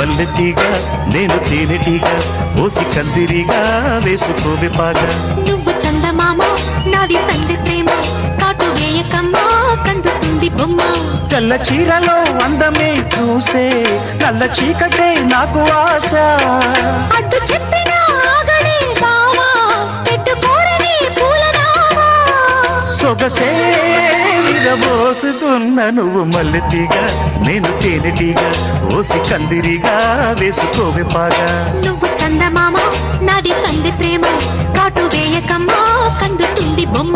మల్లెతీగా నేను తేనెటీగా ఓసి కందిరిగా వేసుకోవే పాగా. నువ్వు చందమామ నాది సంధి ప్రేమ కాటు వేయకమ్మా కందుతుంది బొమ్మ. తెల్ల చీరలో అందమే చూసే నల్ల చీకటే నాకు ఆశ. అడ్డు చెప్పిన ఆగడే బావా పెట్టుకోరని పూలనామా. సొగసే విరబోసుకున్న నువ్వు మల్లెతీగా నేను తేనెటీగా ఓసి కందిరిగా వేసుకోవే పాగా. నువ్వు చందమామ నాది సంధి ప్రేమ కాటు వేయకమ్మా కందుతుంది బొమ్మ.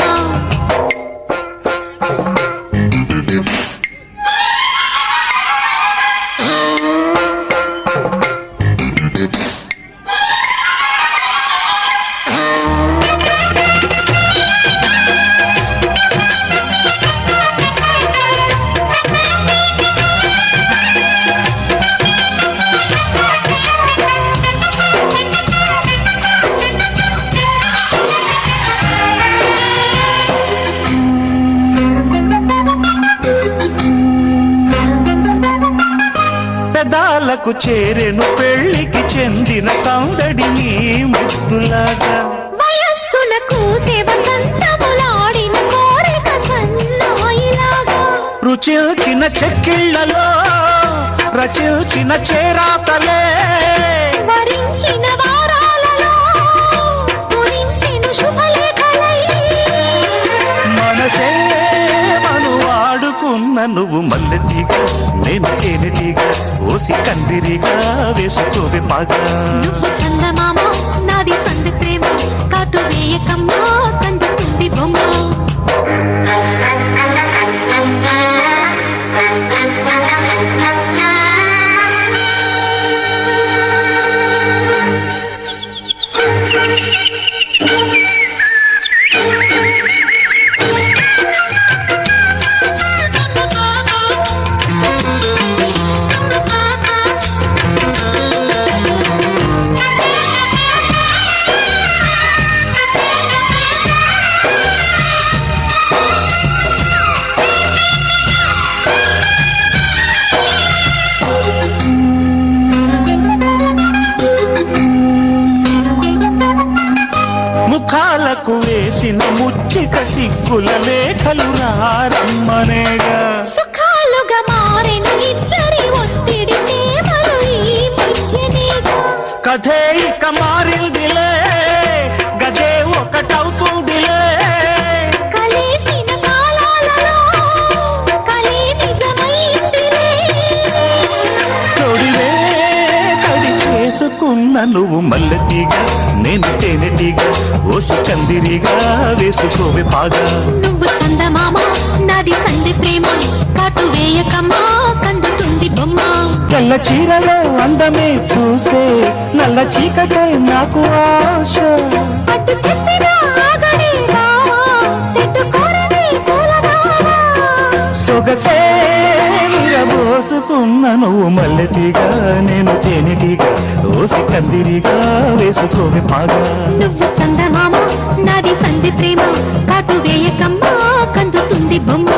పెదాలకు చేరెను పెళ్లికి చెందిన సౌందడి నీ ముద్దులాగా. వయస్సులకు వసంతములాడిన కోరిక సన్నాయిలాగా. రుచిల్చిన చెక్కిళ్లలో రచిల్చిన చేరాతలే. వరించిన వారాలలో స్ఫురించిన శుభలేఖలై. మనసే మను ఆడుకున్న నువ్వు మల్లెతీగా నేను తేనెటీగా ఓసి కందిరిగా వేసుకోవే పాగా. నువ్వు చందమామ నాది సంధి ప్రేమ కాటు వేయకమ్మా కందుతుంది బొమ్మ. ముఖాలకు వేసిన ముచ్చిక సిగ్గుల లేఖలు రారమ్మనేగా. సుఖాలుగా మారిన ఇద్దరి ఒత్తిడి ప్రేమలు ఈ మధ్యనేగా. కథే ఇక మారిందిలే గదే ఒకటవుతుందిలే. కలిసిన కాలాలలో కలి నిజమైందిలే. తొడివే తడి చేసుకున్న నువ్వు మల్లెతీగా నేను తేనెటీగా ఓసి కందిరిగా వేసుకోవే పాగా. నువ్వు చందమామ నాది సంధి ప్రేమ కాటు వేయకమ్మా కందుతుంది బొమ్మ. తెల్ల చీరలో అందమే చూసే నల్ల చీకటే నాకు ఆశ. అడ్డు చెప్పిన ఆగడే బావా పెట్టుకోరని పూలనామా. సొగసే విరబోసుకున్న నువ్వు మల్లెతీగా నేను తేనెటీగా ఓసి కందిరిగా వేసుకోవే పాగా. నువ్వు చందమామ నాది సంధి ప్రేమ కాటు వేయకమ్మా కందుతుంది బొమ్మ.